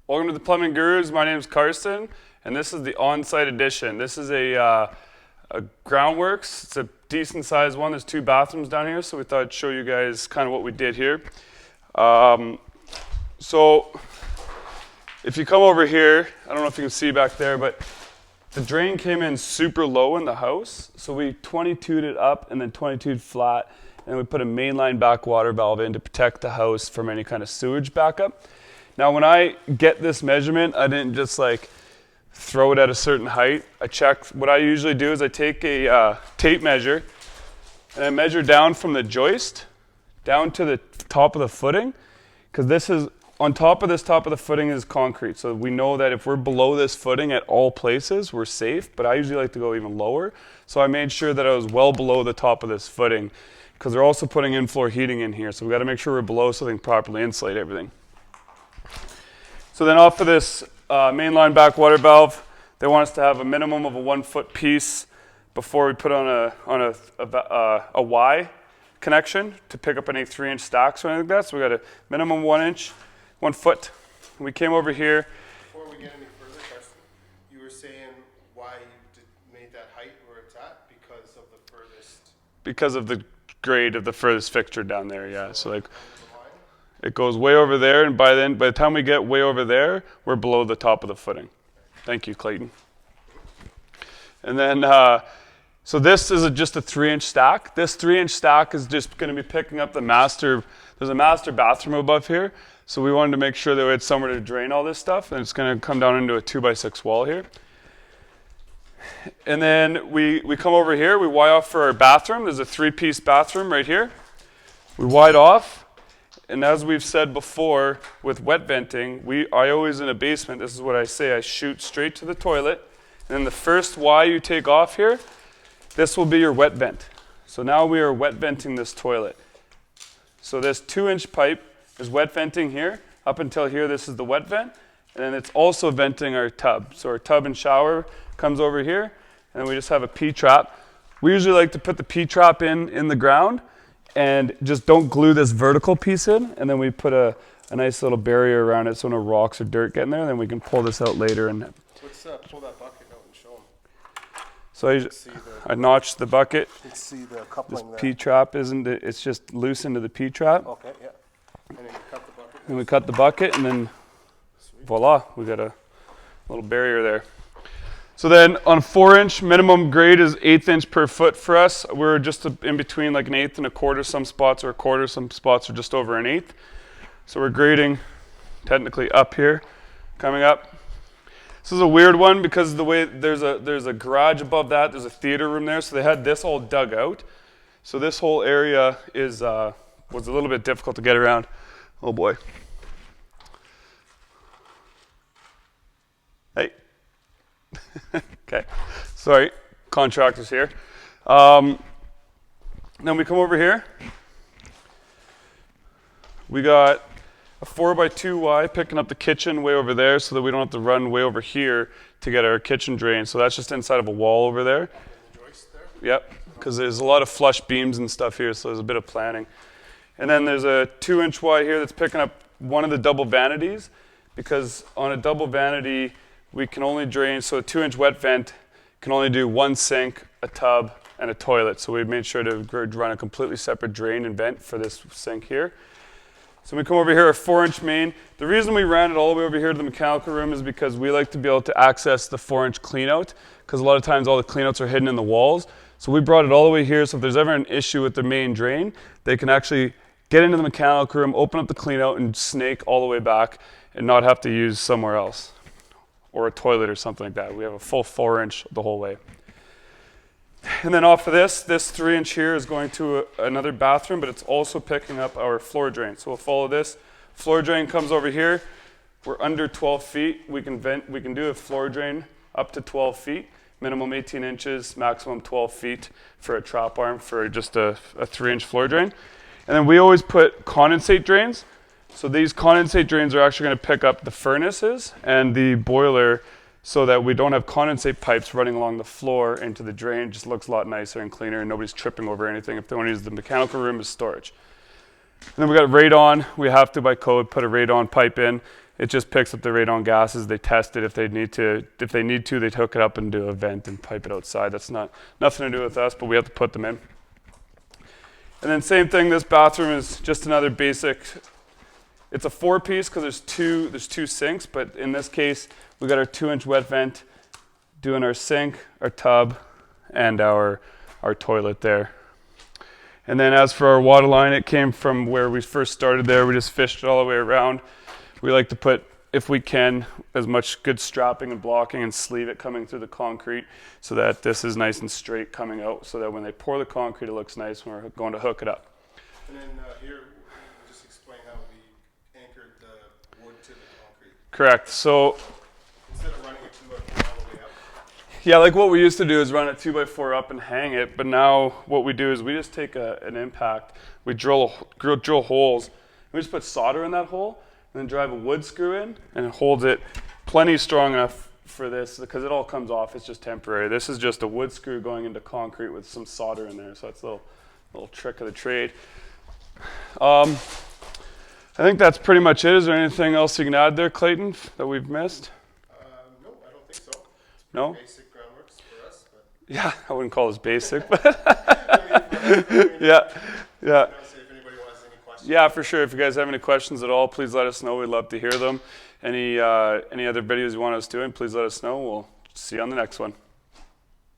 Welcome to the Plumbing Gurus. My name is Carson, and this is the on-site edition. This is a Groundworks. It's a decent-sized one. There's 2 bathrooms down here, so we thought I'd show you guys kind of what we did here. So if you come over here, I don't know if you can see back there, but the drain came in super low in the house, so we 22'd it up and then 22'd flat, and we put a mainline backwater valve in to protect the house from any kind of sewage backup. Now, when I get this measurement, I didn't just like throw it at a certain height. I check. What I usually do is I take a tape measure and I measure down from the joist down to the top of the footing, because this is on top of the footing is concrete. So we know that if we're below this footing at all places, we're safe. But I usually like to go even lower. So I made sure that I was well below the top of this footing, because they're also putting in-floor heating in here. So we got to make sure we're below so they can properly insulate everything. So then off of this mainline backwater valve, they want us to have a minimum of a 1-foot piece before we put on a Y connection to pick up any 3-inch stacks or anything like that. So we got a minimum 1 foot. We came over here. Before we get any further, Preston, you were saying why you made that height where it's at because of the furthest. Because of the grade of the furthest fixture down there, yeah. So like, it goes way over there, and by the time we get way over there, we're below the top of the footing. Thank you, Clayton. And then, so this is just a 3-inch stack. This 3-inch stack is just going to be picking up the master. There's a master bathroom above here, so we wanted to make sure that we had somewhere to drain all this stuff, and it's going to come down into a 2x6 wall here. And then we come over here, we wide off for our bathroom. There's a 3-piece bathroom right here. We wide off. And as we've said before, with wet venting, I always in a basement, this is what I say, I shoot straight to the toilet. And then the first Y you take off here, this will be your wet vent. So now we are wet venting this toilet. So this 2-inch pipe is wet venting here. Up until here, this is the wet vent. And then it's also venting our tub. So our tub and shower comes over here. And then we just have a P-trap. We usually like to put the P-trap in the ground, and just don't glue this vertical piece in, and then we put a nice little barrier around it so no rocks or dirt get in there, and then we can pull this out later. And pull that bucket out and show them. So I notched the bucket. Let's see the coupling there. P-trap it's just loose into the P-trap. Okay, yeah. And then you cut the bucket. And we cut the bucket, and then voila, we got a little barrier there. So then on 4-inch, minimum grade is 1/8 inch per foot for us. We're just in between like 1/8 and 1/4. Some spots are 1/4, some spots are just over 1/8. So we're grading technically up here, coming up. This is a weird one because the way there's a garage above that, there's a theater room there, so they had this all dug out. So this whole area was a little bit difficult to get around. Oh boy. Hey. Okay, sorry, contractors here. Then we come over here. We got a 4x2Y picking up the kitchen way over there so that we don't have to run way over here to get our kitchen drain. So that's just inside of a wall over there. The joist there? Yep, because there's a lot of flush beams and stuff here, so there's a bit of planning. And then there's a 2-inch Y here that's picking up one of the double vanities, because on a double vanity, we can only drain, so a 2-inch wet vent can only do 1 sink, a tub, and a toilet. So we made sure to run a completely separate drain and vent for this sink here. So we come over here, a 4-inch main. The reason we ran it all the way over here to the mechanical room is because we like to be able to access the 4-inch cleanout, because a lot of times all the cleanouts are hidden in the walls. So we brought it all the way here, so if there's ever an issue with the main drain, they can actually get into the mechanical room, open up the cleanout, and snake all the way back and not have to use somewhere else, or a toilet or something like that. We have a full 4-inch the whole way. And then off of this 3-inch here is going to another bathroom, but it's also picking up our floor drain. So we'll follow this. Floor drain comes over here. We're under 12 feet. We can do a floor drain up to 12 feet, minimum 18 inches, maximum 12 feet for a trap arm for just a 3-inch floor drain. And then we always put condensate drains. So these condensate drains are actually going to pick up the furnaces and the boiler so that we don't have condensate pipes running along the floor into the drain. It just looks a lot nicer and cleaner, and nobody's tripping over anything if they want to use the mechanical room as storage. And then we got radon. We have to, by code, put a radon pipe in. It just picks up the radon gases. They test it if they need to. If they need to, they hook it up into a vent and pipe it outside. That's nothing to do with us, but we have to put them in. And then same thing. This bathroom is just another basic. It's a 4-piece because there's two sinks, but in this case, we got our 2-inch wet vent doing our sink, our tub, and our toilet there. And then as for our water line, it came from where we first started there. We just fished it all the way around. We like to put, if we can, as much good strapping and blocking and sleeve it coming through the concrete so that this is nice and straight coming out so that when they pour the concrete, it looks nice when we're going to hook it up. And then here, just explain how we anchored the wood to the concrete. Correct. So instead of running it 2x4 all the way up. Yeah, like what we used to do is run a 2x4 up and hang it, but now what we do is we just take an impact, we drill holes, and we just put solder in that hole, and then drive a wood screw in, and it holds it plenty strong enough for this, because it all comes off, it's just temporary. This is just a wood screw going into concrete with some solder in there, so that's a little trick of the trade. I think that's pretty much it. Is there anything else you can add there, Clayton, that we've missed? No, I don't think so. It's No? basic Groundworks for us. But Yeah, I wouldn't call this basic, but yeah. yeah. If anybody has any questions. Yeah, for sure. If you guys have any questions at all, please let us know. We'd love to hear them. Any other videos you want us doing, please let us know. We'll see you on the next one.